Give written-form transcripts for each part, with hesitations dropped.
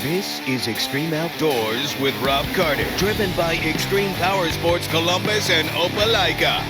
This is Extreme Outdoors with Rob Carter, driven by Extreme Powersports Columbus and Opelika.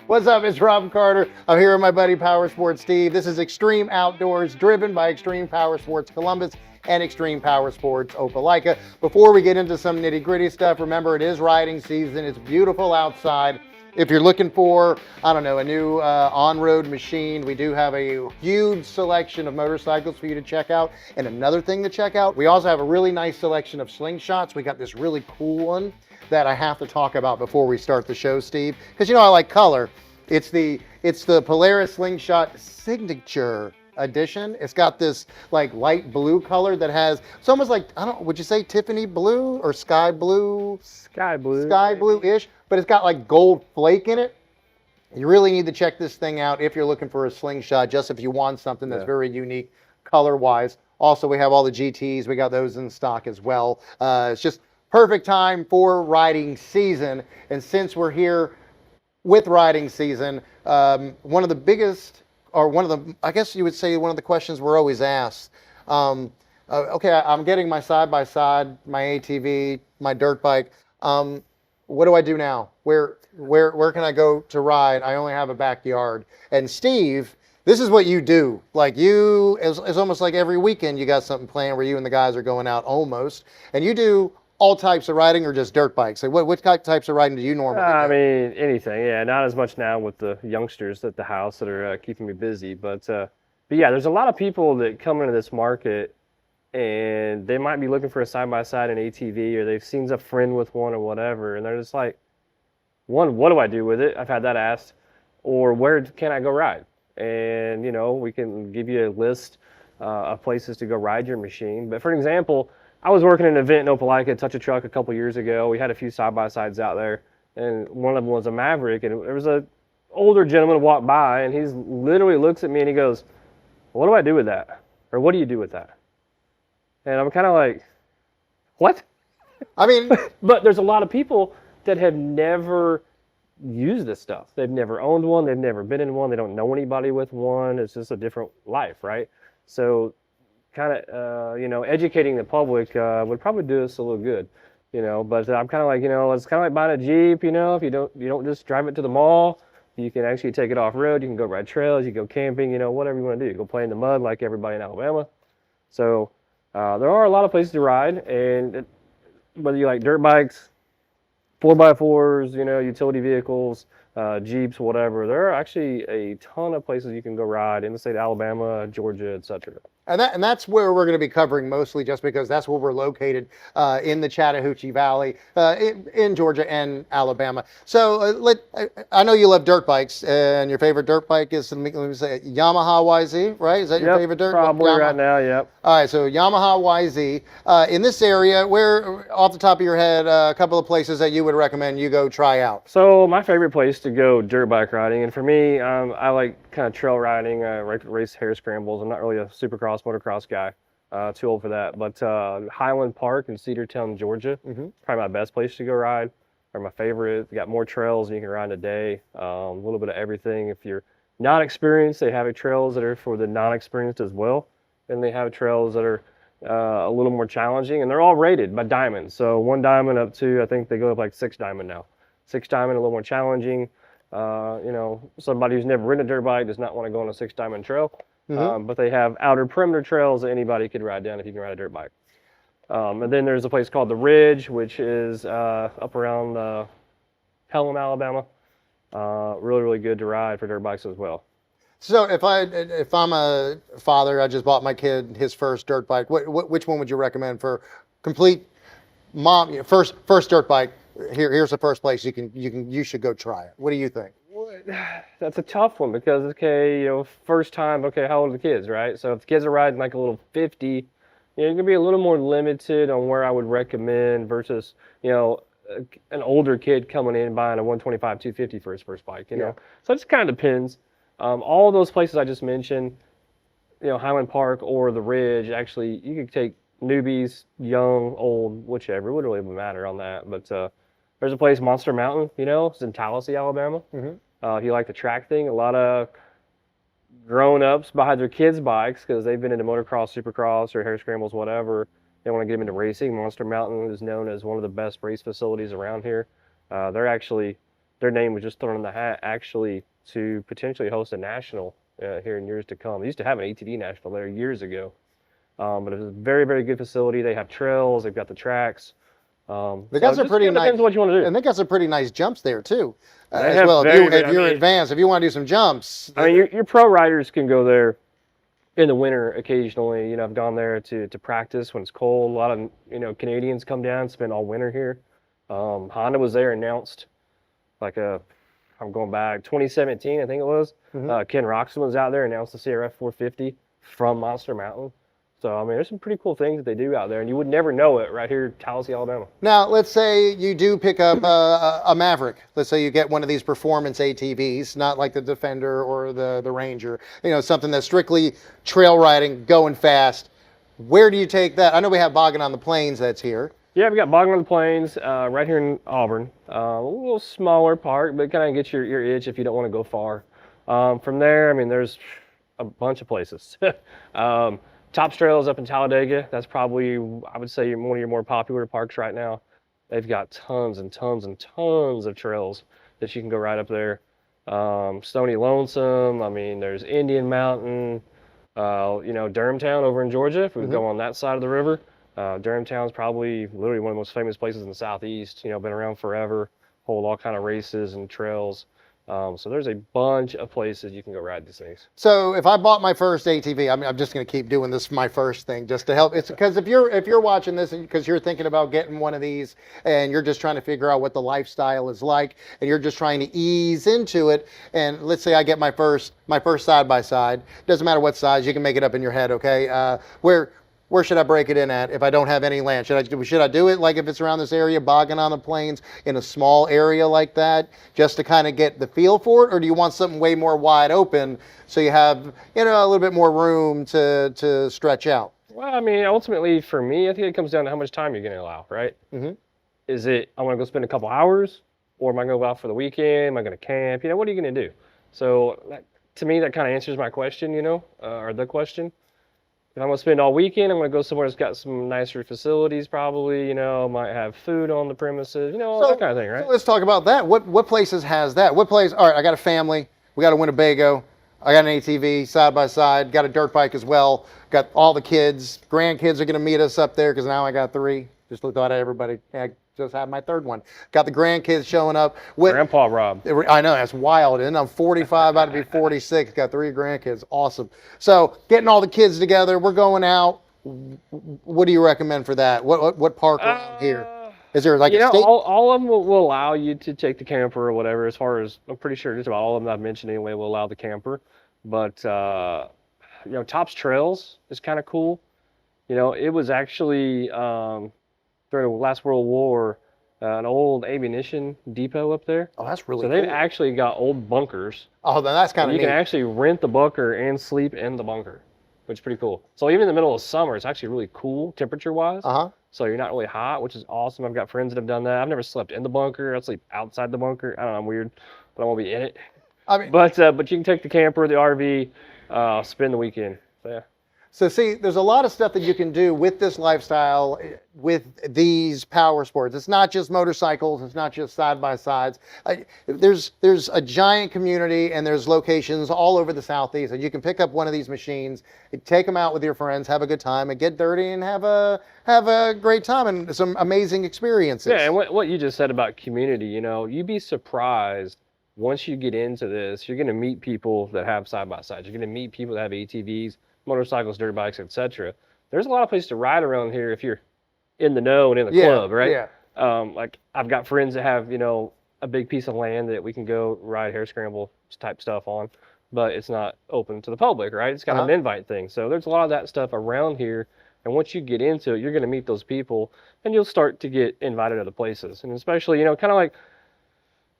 What's up? It's Rob Carter. I'm here with my buddy Powersports Steve. This is Extreme Outdoors, driven by Extreme Powersports Columbus and Extreme Powersports Opelika. Before we get into some nitty-gritty stuff, remember it is riding season. It's beautiful outside. If you're looking for, I don't know, a new on-road machine, we do have a huge selection of motorcycles for you to check out. And another thing to check out, we also have a really nice selection of slingshots. We got this really cool one that I have to talk about before we start the show, Steve, because you know I like color. It's the Polaris Slingshot Signature Edition. It's got this like light blue color that has, it's almost like, I don't, would you say Tiffany blue or sky blue? Sky blue. Sky blue-ish, but it's got like gold flake in it. You really need to check this thing out if you're looking for a slingshot, just if you want something that's very unique color-wise. Also, we have all the GTs. We got those in stock as well. It's just perfect time for riding season. And since we're here with riding season, one of the biggest, or one of the, I guess you would say one of the questions we're always asked, okay, I'm getting my side-by-side, my ATV, my dirt bike. What do I do now? Where can I go to ride? I only have a backyard. And Steve, this is what you do. Like you, it's almost like every weekend you got something planned where you and the guys are going out almost. And you do all types of riding or just dirt bikes? Like what types of riding do you normally do? I mean, anything. Yeah, not as much now with the youngsters at the house that are keeping me busy. But yeah, there's a lot of people that come into this market and they might be looking for a side-by-side, an ATV, or they've seen a friend with one or whatever, and they're just like, one, what do I do with it? I've had that asked. Or where can I go ride? And, you know, we can give you a list of places to go ride your machine. But for example, I was working an event in Opelika, Touch a Truck, a couple years ago. We had a few side-by-sides out there, and one of them was a Maverick, and there was an older gentleman walk by, and he literally looks at me and he goes, what do I do with that? Or what do you do with that? And I'm kind of like, what? I mean, but there's a lot of people that have never used this stuff. They've never owned one. They've never been in one. They don't know anybody with one. It's just a different life, right? So kind of, you know, educating the public would probably do us a little good, you know. But I'm kind of like, you know, it's kind of like buying a Jeep, you know. If you don't just drive it to the mall, you can actually take it off-road. You can go ride trails. You can go camping, you know, whatever you want to do. You go play in the mud like everybody in Alabama. So there are a lot of places to ride, and whether you like dirt bikes, 4x4s, you know, utility vehicles, Jeeps, whatever, there are actually a ton of places you can go ride in the state of Alabama, Georgia, etc. And that's where we're going to be covering mostly, just because that's where we're located in the Chattahoochee Valley, in Georgia and Alabama. So I know you love dirt bikes, and your favorite dirt bike is, let me say, Yamaha YZ, right? Is that your favorite dirt bike? Probably right now, yep. All right, so Yamaha YZ. In this area, where, off the top of your head, a couple of places that you would recommend you go try out? So my favorite place to go dirt bike riding, and for me, I like kind of trail riding, race hare scrambles. I'm not really a supercross, motocross guy. Too old for that. But Highland Park in Cedartown, Georgia, probably my best place to go ride, or my favorite. They got more trails than you can ride in a day. A little bit of everything. If you're not experienced, they have trails that are for the non-experienced as well. And they have trails that are a little more challenging, and they're all rated by diamond. So 1 diamond up to, I think they go up like 6 diamond now. 6 diamond, a little more challenging. You know, somebody who's never ridden a dirt bike does not want to go on a 6 diamond trail. But they have outer perimeter trails that anybody could ride down if you can ride a dirt bike. And then there's a place called The Ridge, which is up around Pelham, Alabama. Really, really good to ride for dirt bikes as well. So if I'm a father, I just bought my kid his first dirt bike. Which one would you recommend for complete mom first dirt bike? Here's the first place you should go try it. What do you think? That's a tough one because, okay, you know, first time, okay, how old are the kids, right? So if the kids are riding like a little 50, you know, you're going to be a little more limited on where I would recommend versus, you know, an older kid coming in and buying a 125, 250 for his first bike, you know? So it just kind of depends. All of those places I just mentioned, you know, Highland Park or The Ridge, actually, you could take newbies, young, old, whichever. It wouldn't really matter on that. But there's a place, Monster Mountain, you know, it's in Tallahassee, Alabama. If you like the track thing, a lot of grown-ups buy their kids' bikes because they've been into motocross, supercross, or hare scrambles, whatever. They want to get them into racing. Monster Mountain is known as one of the best race facilities around here. Their name was just thrown in the hat actually to potentially host a national here in years to come. They used to have an ATV national there years ago, but it's a very, very good facility. They have trails. They've got the tracks. They got some pretty nice. Depends what you want to do. And they got some pretty nice jumps there too, They as have well. very, If you're advanced, if you want to do some jumps. I mean, your pro riders can go there in the winter occasionally. You know, I've gone there to practice when it's cold. A lot of Canadians come down and spend all winter here. Honda was there, announced I'm going back 2017, I think it was. Ken Roxon was out there, announced the CRF 450 from Monster Mountain. So, I mean, there's some pretty cool things that they do out there, and you would never know it right here in Tallahassee, Alabama. Now, let's say you do pick up a Maverick. Let's say you get one of these performance ATVs, not like the Defender or the Ranger, something that's strictly trail riding, going fast. Where do you take that? I know we have Boggin on the Plains that's here. Yeah, we got Boggin on the Plains right here in Auburn. A little smaller park, but kind of gets your itch if you don't want to go far. From there, I mean, there's a bunch of places. Tops Trails up in Talladega. That's probably, I would say, one of your more popular parks right now. They've got tons and tons and tons of trails that you can go right up there. Stony Lonesome. I mean, there's Indian Mountain. Durhamtown over in Georgia. If we go on that side of the river, Durhamtown's probably literally one of the most famous places in the Southeast. Been around forever. Hold all kind of races and trails. So there's a bunch of places you can go ride these things. So if I bought my first ATV, I'm just going to keep doing this my first thing just to help. It's because if you're watching this because you're thinking about getting one of these and you're just trying to figure out what the lifestyle is like and you're just trying to ease into it, and let's say I get my first side by side, doesn't matter what size, you can make it up in your head, okay? Where should I break it in at if I don't have any land? Should I do it like if it's around this area, Boggin on the Plains, in a small area like that, just to kind of get the feel for it? Or do you want something way more wide open so you have, a little bit more room to stretch out? Well, I mean, ultimately for me, I think it comes down to how much time you're going to allow, right? Is it, I want to go spend a couple hours, or am I going to go out for the weekend? Am I going to camp? What are you going to do? So to me, that kind of answers my question, or the question. If I'm going to spend all weekend, I'm going to go somewhere that's got some nicer facilities probably, might have food on the premises, that kind of thing, right? So let's talk about that. What places has that? All right, I got a family. We got a Winnebago. I got an ATV side by side. Got a dirt bike as well. Got all the kids. Grandkids are going to meet us up there because now I got 3. Just thought everybody. I just had my 3rd one. Got the grandkids showing up. Grandpa Rob. I know, that's wild. And I'm 45, about to be 46. Got 3 grandkids. Awesome. So getting all the kids together. We're going out. What do you recommend for that? What park around here? Is there like a state? All of them will allow you to take the camper or whatever. As far as I'm pretty sure just about all of them I've mentioned anyway will allow the camper. But Tops Trails is kind of cool. It was actually during the last World War, an old ammunition depot up there. Oh, that's really cool. So they've actually got old bunkers. Oh, then that's kind of neat. You can actually rent the bunker and sleep in the bunker, which is pretty cool. So even in the middle of summer, it's actually really cool temperature-wise. So you're not really hot, which is awesome. I've got friends that have done that. I've never slept in the bunker. I sleep outside the bunker. I don't know, I'm weird, but I won't be in it. But you can take the camper, the RV, spend the weekend. So yeah. So see, there's a lot of stuff that you can do with this lifestyle, with these power sports. It's not just motorcycles. It's not just side-by-sides. There's a giant community, and there's locations all over the Southeast. And you can pick up one of these machines, take them out with your friends, have a good time, and get dirty and have a great time and some amazing experiences. Yeah, and what you just said about community, you'd be surprised. Once you get into this, you're going to meet people that have side-by-sides. You're going to meet people that have ATVs, motorcycles, dirt bikes, etc. There's a lot of places to ride around here if you're in the know and in the club, right? Yeah. Like I've got friends that have, a big piece of land that we can go ride hare scramble type stuff on, but it's not open to the public, right? It's kind of an invite thing. So there's a lot of that stuff around here. And once you get into it, you're going to meet those people and you'll start to get invited to other places. And especially, kind of like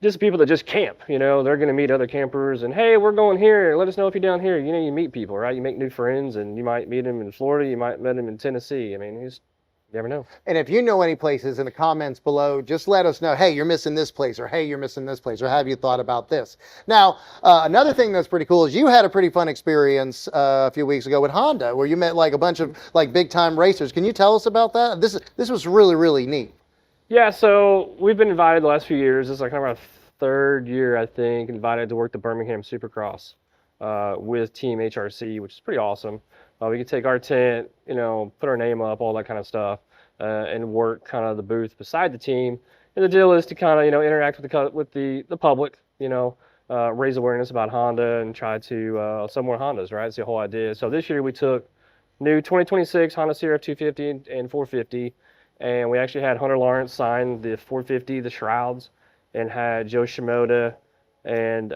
just people that just camp, they're going to meet other campers and, hey, we're going here. Let us know if you're down here. You meet people, right? You make new friends and you might meet them in Florida. You might meet them in Tennessee. I mean, You never know. And if you know any places in the comments below, just let us know, hey, you're missing this place, or hey, you're missing this place, or have you thought about this? Now, another thing that's pretty cool is you had a pretty fun experience a few weeks ago with Honda, where you met like a bunch of like big time racers. Can you tell us about that? This was really, really neat. Yeah, so we've been invited the last few years. This is like kind of our third year, I think, invited to work the Birmingham Supercross with Team HRC, which is pretty awesome. We could take our tent, you know, put our name up, all that kind of stuff, and work kind of the booth beside the team. And the deal is to kind of, you know, interact with the public, you know, raise awareness about Honda and try to sell more Hondas, right? That's the whole idea. So this year we took new 2026 Honda CRF 250 and 450, and we actually had Hunter Lawrence sign the 450, the shrouds, and had Joe Shimoda and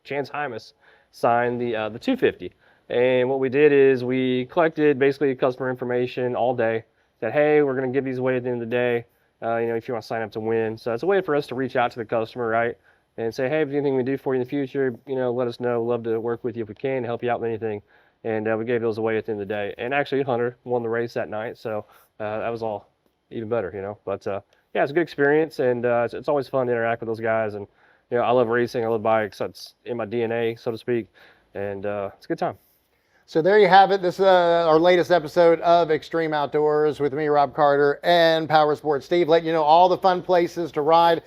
Chance Hymas sign the 250. And what we did is we collected basically customer information all day. Said, hey, we're going to give these away at the end of the day. You know, if you want to sign up to win. So it's a way for us to reach out to the customer, right? And say, hey, if there's anything we do for you in the future, you know, let us know. Love to work with you if we can, help you out with anything. And we gave those away at the end of the day. And actually, Hunter won the race that night, so that was all even better, you know. But yeah, it's a good experience, and it's always fun to interact with those guys. And you know, I love racing, I love bikes. That's in my DNA, so to speak. And it's a good time. So there you have it. This is our latest episode of Extreme Outdoors with me, Rob Carter, and Powersports Steve, letting you know all the fun places to ride.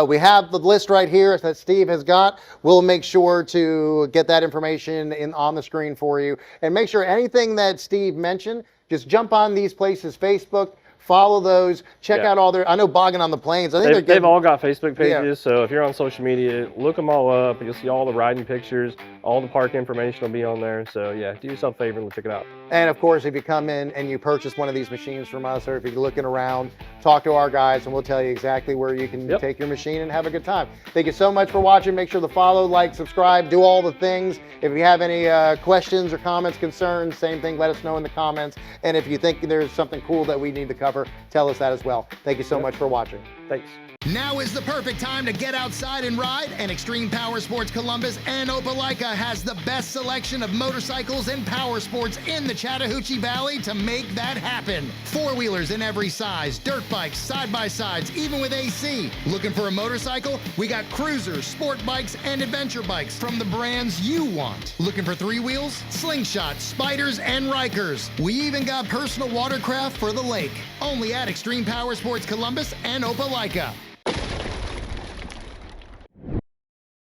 We have the list right here that Steve has got. We'll make sure to get that information on the screen for you. And make sure anything that Steve mentioned, just jump on these places, Facebook, follow those, check out all their, I know Bogging on the Plains. I think they've all got Facebook pages, so if you're on social media, look them all up. You'll see all the riding pictures, all the park information will be on there. So yeah, do yourself a favor and check it out. And of course, if you come in and you purchase one of these machines from us, or if you're looking around, talk to our guys and we'll tell you exactly where you can take your machine and have a good time. Thank you so much for watching. Make sure to follow, like, subscribe, do all the things. If you have any questions or comments, concerns, same thing, let us know in the comments. And if you think there's something cool that we need to cover, tell us that as well. Thank you so much for watching. Thanks. Now is the perfect time to get outside and ride, and Extreme Powersports Columbus and Opelika has the best selection of motorcycles and power sports in the Chattahoochee Valley to make that happen. Four-wheelers in every size, dirt bikes, side-by-sides, even with AC. Looking for a motorcycle? We got cruisers, sport bikes, and adventure bikes from the brands you want. Looking for three-wheels? Slingshots, Spiders, and Rikers. We even got personal watercraft for the lake. Only at Extreme Powersports Columbus and Opelika.